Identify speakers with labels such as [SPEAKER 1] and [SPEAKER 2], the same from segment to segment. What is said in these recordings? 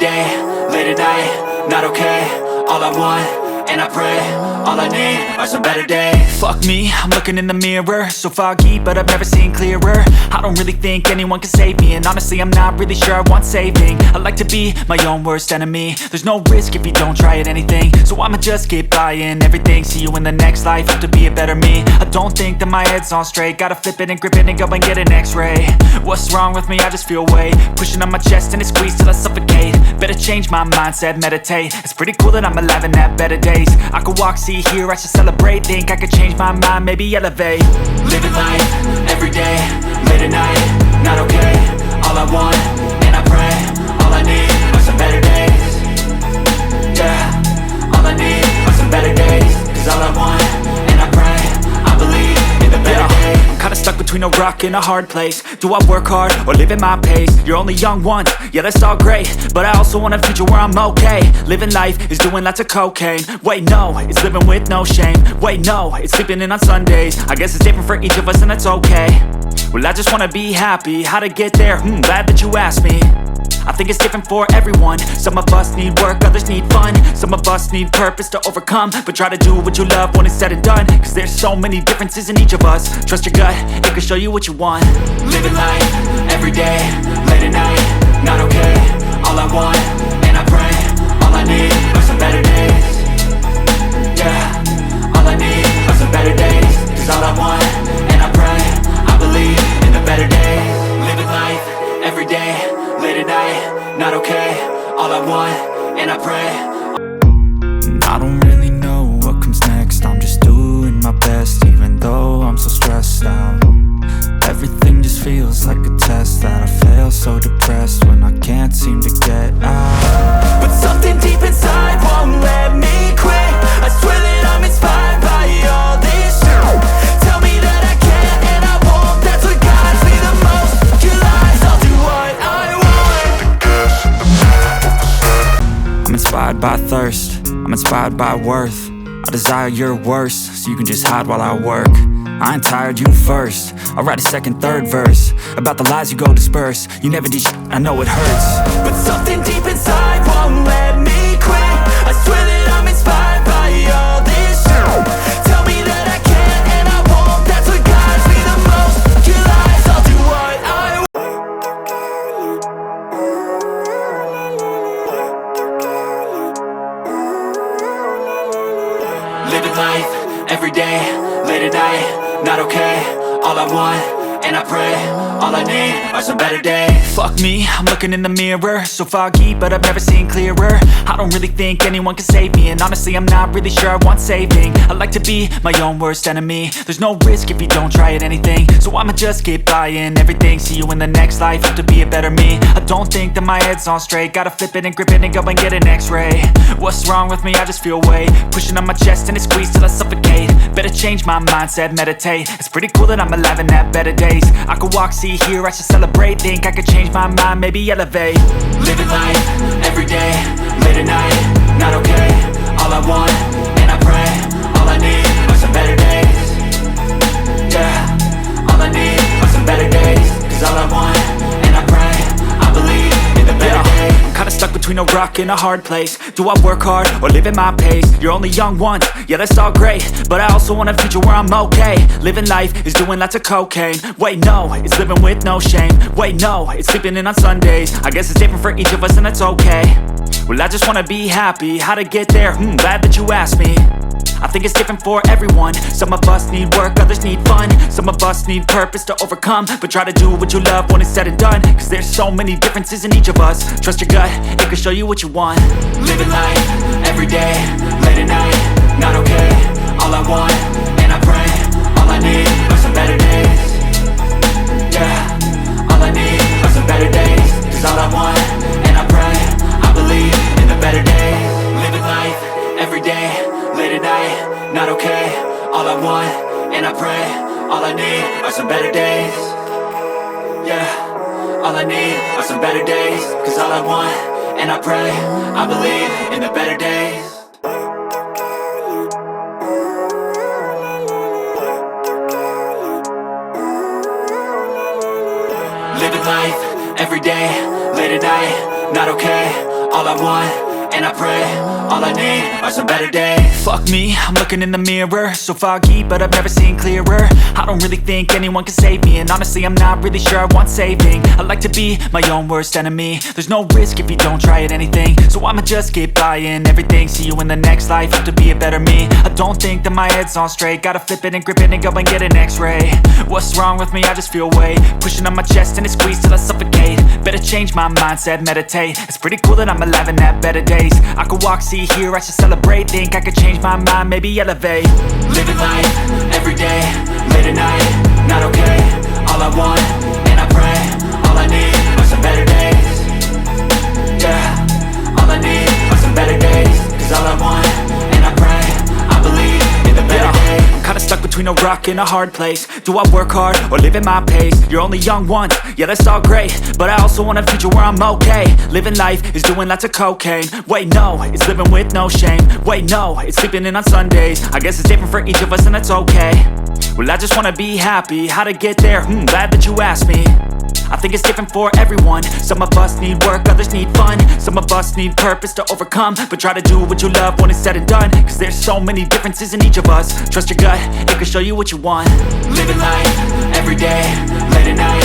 [SPEAKER 1] day, late at night, not okay. All I want, and I pray, all I need are some better days. Fuck me, I'm looking in the mirror, so foggy, but I've never seen clearer. I don't really think anyone can save me, and honestly I'm not really sure I want saving. I like to be my own worst enemy. There's no risk if you don't try at anything, so I'ma just keep buying everything. See you in the next life, have to be a better me. I don't think that my head's on straight, gotta flip it and grip it and go and get an x-ray. What's wrong with me? I just feel weight pushing on my chest and it squeezes till I suffocate. Better change my mindset, meditate. It's pretty cool that I'm alive and have better days. I could walk, see, hear, I should celebrate. Think I could change my mind, maybe elevate. Living life, every day, late at night, not okay. All I want, and I pray, all I need are some better days. Yeah, all I need are some better days. Cause all I want, and I pray, I believe in the better days. I'm kinda stuck between a rock and a hard place. Do I work hard or live at my pace? You're only young once, yeah that's all great, but I also want a future where I'm okay. Living life is doing lots of cocaine. Wait no, it's living with no shame. Wait no, it's sleeping in on Sundays. I guess it's different for each of us and that's okay. Well I just wanna be happy, how to get there? Glad that you asked me. I think it's different for everyone. Some of us need work, others need fun. Some of us need purpose to overcome. But try to do what you love when it's said and done. Cause there's so many differences in each of us. Trust your gut, it can show you what you want. Living life, every day, late at night, not okay. All I want, and I pray, all I need are some better days. Yeah, all I need are some better days. Cause all I want, and I pray, I believe in the better days. Living life, every day, late at night, not okay. All I want, and I pray. I don't really know what comes next. I'm just doing my best, even though I'm so stressed out. Everything just feels like a test that I fail, so depressed when I can't seem to get out. But something deep inside won't let me quit. I swear that I'm inspired by all this shit. Tell me that I can and I won't. That's what guides me the most. Your lies, I'll do what I want. I'm inspired by thirst, I'm inspired by worth. I desire your worst, so you can just hide while I work. I ain't tired, you first. I'll write a second, third verse about the lies you go disperse. You never did shit, I know it hurts. But something deep inside won't let me quit. I swear that I'm inspired by all this shit. Tell me that I can and I won't. That's what guides me the most. Your lies, I'll do what I want. Living life, every day, late at night, not okay. All I want, and I pray, all I need are some better days. Fuck me, I'm looking in the mirror, so foggy, but I've never seen clearer. I don't really think anyone can save me, and honestly I'm not really sure I want saving. I like to be my own worst enemy. There's no risk if you don't try at anything, so I'ma just keep buying everything. See you in the next life, have to be a better me. I don't think that my head's on straight, gotta flip it and grip it and go and get an x-ray. What's wrong with me? I just feel weight pushing on my chest and it squeezes till I suffocate. Better change my mindset, meditate. It's pretty cool that I'm alive and have better days. I could walk, see, hear, I should celebrate. Think I could change my mind, maybe elevate. Living life, every day, late at night, not okay. All I want, and I pray, all I need are some better days. Yeah, all I need are some better days. Cause all I want, and I pray, I believe in the better days. I'm kinda stuck between a rock and a hard place. Do I work hard or live at my pace? You're only young once, yeah that's all great, but I also want a future where I'm okay. Living life is doing lots of cocaine. Wait no, it's living with no shame. Wait no, it's sleeping in on Sundays. I guess it's different for each of us and that's okay. Well I just wanna be happy, how to get there? Glad that you asked me. I think it's different for everyone. Some of us need work, others need fun. Some of us need purpose to overcome. But try to do what you love when it's said and done. Cause there's so many differences in each of us. Trust your gut, it can show you what you want. Living life, every day, late at night, not okay. All I want, and I pray, all I need are some better days. Yeah, all I need are some better days. Cause all I want, and I pray, I believe in the better days. Living life, every day, late at night, not okay. All I want, and I pray, all I need are some better days. Yeah, all I need are some better days. Cause all I want, and I pray, I believe in the better days. Living life, every day, late at night, not okay. all I want, and I pray, all I need are some better days. Fuck me, I'm looking in the mirror, so foggy, but I've never seen clearer. I don't really think anyone can save me, and honestly I'm not really sure I want saving. I like to be my own worst enemy. There's no risk if you don't try at anything, so I'ma just keep buying everything. See you in the next life, have to be a better me. I don't think that my head's on straight, gotta flip it and grip it and go and get an x-ray. What's wrong with me? I just feel weight pushing on my chest and it squeezes till I suffocate. Better change my mindset, meditate. It's pretty cool that I'm alive and have better days. I could walk, see, hear, I should celebrate. Think I could change my mind, maybe elevate. Living life, everyday, late at night, not okay. All I want, and I pray, all I need are some better days. Yeah, all I need are some better days. Cause all I want, and I pray, I believe in the better days. I'm kinda stuck between a rock and a hard place. Do I work hard or live at my pace? You're only young once, yeah that's all great, but I also want a future where I'm okay. Living life is doing lots of cocaine. Wait no, it's living with no shame. Wait no, it's sleeping in on Sundays. I guess it's different for each of us and that's okay. Well I just wanna be happy, how to get there? Glad that you asked me. I think it's different for everyone. Some of us need work, others need fun. Some of us need purpose to overcome. But try to do what you love when it's said and done. Cause there's so many differences in each of us. Trust your gut, it can show you what you want. Living life, everyday, late at night.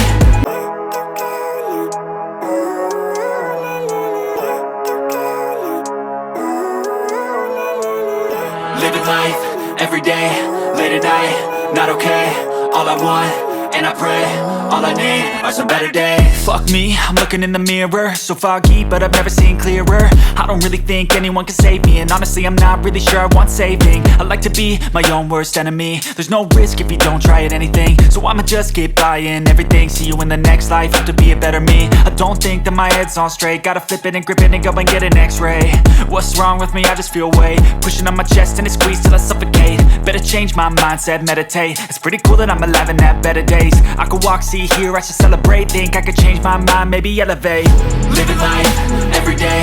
[SPEAKER 1] Living life, everyday, late at night, not okay. All I want, and I pray, all I need are some better days. Fuck me, I'm looking in the mirror, so foggy, but I've never seen clearer. I don't really think anyone can save me, and honestly I'm not really sure I want saving. I like to be my own worst enemy. There's no risk if you don't try at anything, so I'ma just keep buying everything. See you in the next life, have to be a better me. I don't think that my head's on straight, gotta flip it and grip it and go and get an x-ray. What's wrong with me? I just feel weight pushing on my chest and it squeezes till I suffocate. Better change my mindset, meditate. It's pretty cool that I'm alive and have better days. I could walk, see, hear, I should celebrate. Think I could change my mind, maybe elevate. Living life, everyday,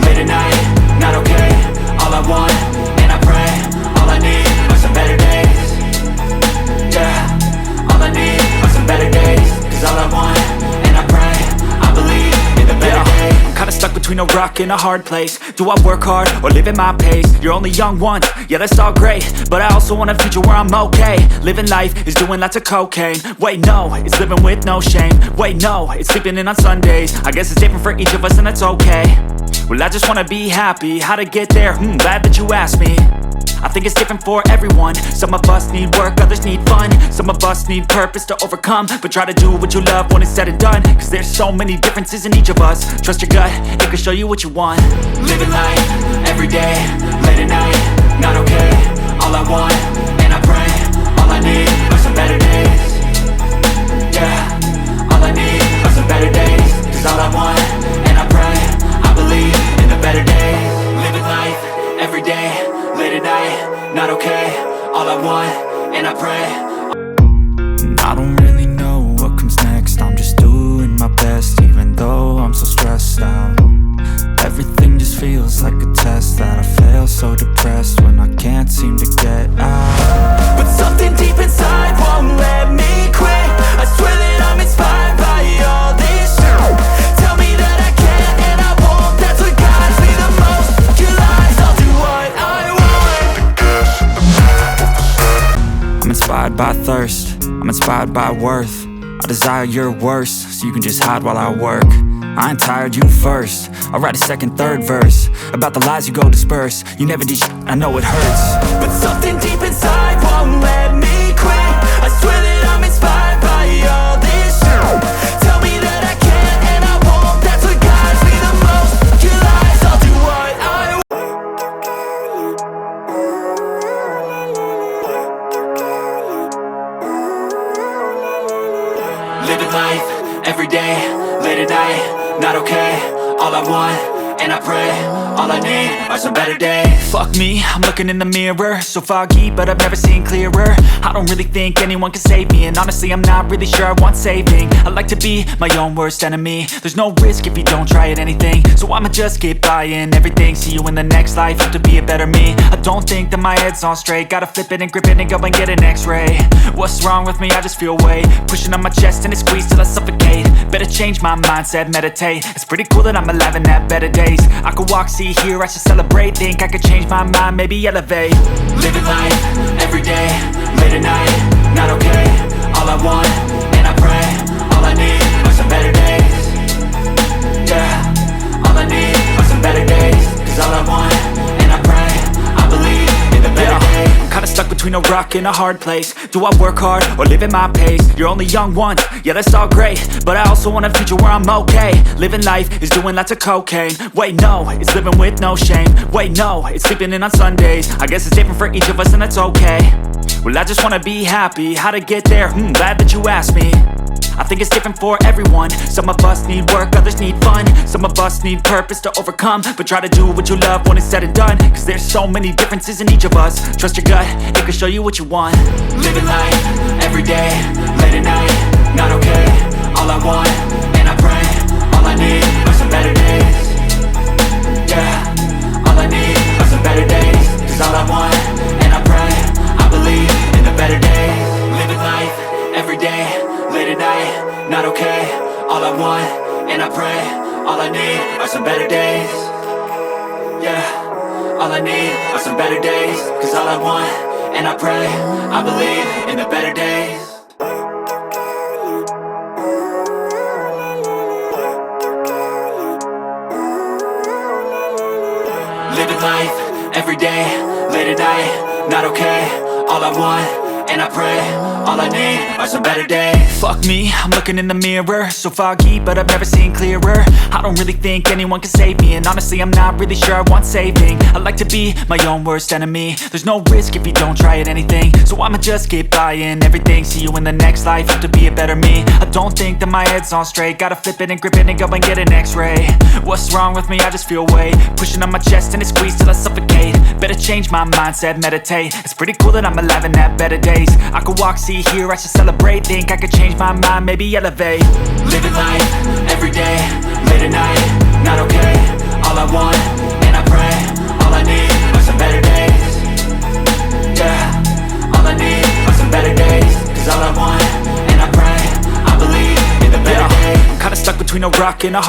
[SPEAKER 1] late at night, not okay. All I want, and I pray, all I need are some better days. Yeah, all I need are some better days. Cause all I want, and I pray, I believe in the better days. I'm kinda stuck between a rock and a hard place. Do I work hard or live at my pace? You're only young once, yeah that's all great, but I also want a future where I'm okay. Living life is doing lots of cocaine. Wait no, it's living with no shame. Wait no, it's sleeping in on Sundays. I guess it's different for each of us and that's okay. Well I just wanna be happy, how to get there? Glad that you asked me. I think it's different for everyone. Some of us need work, others need fun. Some of us need purpose to overcome. But try to do what you love when it's said and done. Cause there's so many differences in each of us. Trust your gut, it can show you what you want. Living life, everyday, late at night, not okay. All I want, and I pray, all I need are some better days. Yeah, all I need are some better days. Cause all I want, and I pray, I believe in the better days. Living life, everyday, late at night, not okay. All I want, and I pray. And I don't really know what comes next. I'm just doing my best, even though I'm so stressed out. Everything just feels like a test that I fail, so depressed when I can't seem to get out. But something deep inside won't let me quit. I swear that I'm inspired by all this shit. Tell me that I can and I won't. That's what guides me the most. Your lies, I'll do what I want. I'm inspired by thirst, I'm inspired by worth. I desire your worst, so you can just hide while I work. I ain't tired, you first. I'll write a second, third verse about the lies you go disperse. You never did shit, I know it hurts. But something deep inside won't let me quit. I swear that I'm inspired by all this shit. Tell me that I can and I won't. That's what guides me the most. Your lies, I'll do what I want. Living life, everyday, late at night, not okay. All I want, and I pray, all I need are some better days. Fuck me, I'm looking in the mirror, so foggy, but I've never seen clearer. I don't really think anyone can save me, and honestly I'm not really sure I want saving. I like to be my own worst enemy. There's no risk if you don't try at anything, so I'ma just keep buying everything. See you in the next life, have to be a better me. I don't think that my head's on straight, gotta flip it and grip it and go and get an x-ray. What's wrong with me? I just feel weight pushing on my chest and it squeezes till I suffocate. Better change my mindset, meditate. It's pretty cool that I'm alive and have better days. I could walk, see, hear, I should celebrate. Think I could change my mind, maybe elevate. Living life, everyday, late at night, not okay. All I want, and I pray, all I need are some better days. Yeah, all I need are some better days. Cause all I want, and I pray, I believe in the better days. I'm kinda stuck between a rock and a hard place. Do I work hard or live at my pace? You're only young once, yeah that's all great, but I also want a future where I'm okay. Living life is doing lots of cocaine. Wait no, it's living with no shame. Wait no, it's sleeping in on Sundays. I guess it's different for each of us and that's okay. Well I just wanna be happy, how to get there? Glad that you asked me. I think it's different for everyone. Some of us need work, others need fun. Some of us need purpose to overcome. But try to do what you love when it's said and done, cause there's so many differences in each of us. Trust your gut, it can show you what you want. Living life, everyday, late at night, not okay. All I want, and I pray, all I need are some better days. Yeah, all I need are some better days. Cause all I want, and I pray, I believe in the better days. Living life, everyday, late at night, not okay. All I want, and I pray, all I need are some better days. Yeah, all I need are some better days. Cause all I want, and I pray, I believe in the better days. Living life, everyday, late at night, not okay. All I want, and I pray, all I need are some better days. Fuck me, I'm looking in the mirror, so foggy, but I've never seen clearer. I don't really think anyone can save me, and honestly I'm not really sure I want saving. I like to be my own worst enemy. There's no risk if you don't try at anything, so I'ma just keep buying everything. See you in the next life, have to be a better me. I don't think that my head's on straight, gotta flip it and grip it and go and get an x-ray. What's wrong with me? I just feel weight pushing on my chest and it squeezes till I suffocate. Better change my mindset, meditate. It's pretty cool that I'm alive and have better days. I could walk, see, hear, I should celebrate. Think I could change my mind, maybe elevate. Living life, everyday, late at night, not okay. All I want, and I pray, all I need are some better days. Yeah, all I need are some better days. Cause all I want, and I pray, I believe in the better days. I'm kinda stuck between a rock and a hard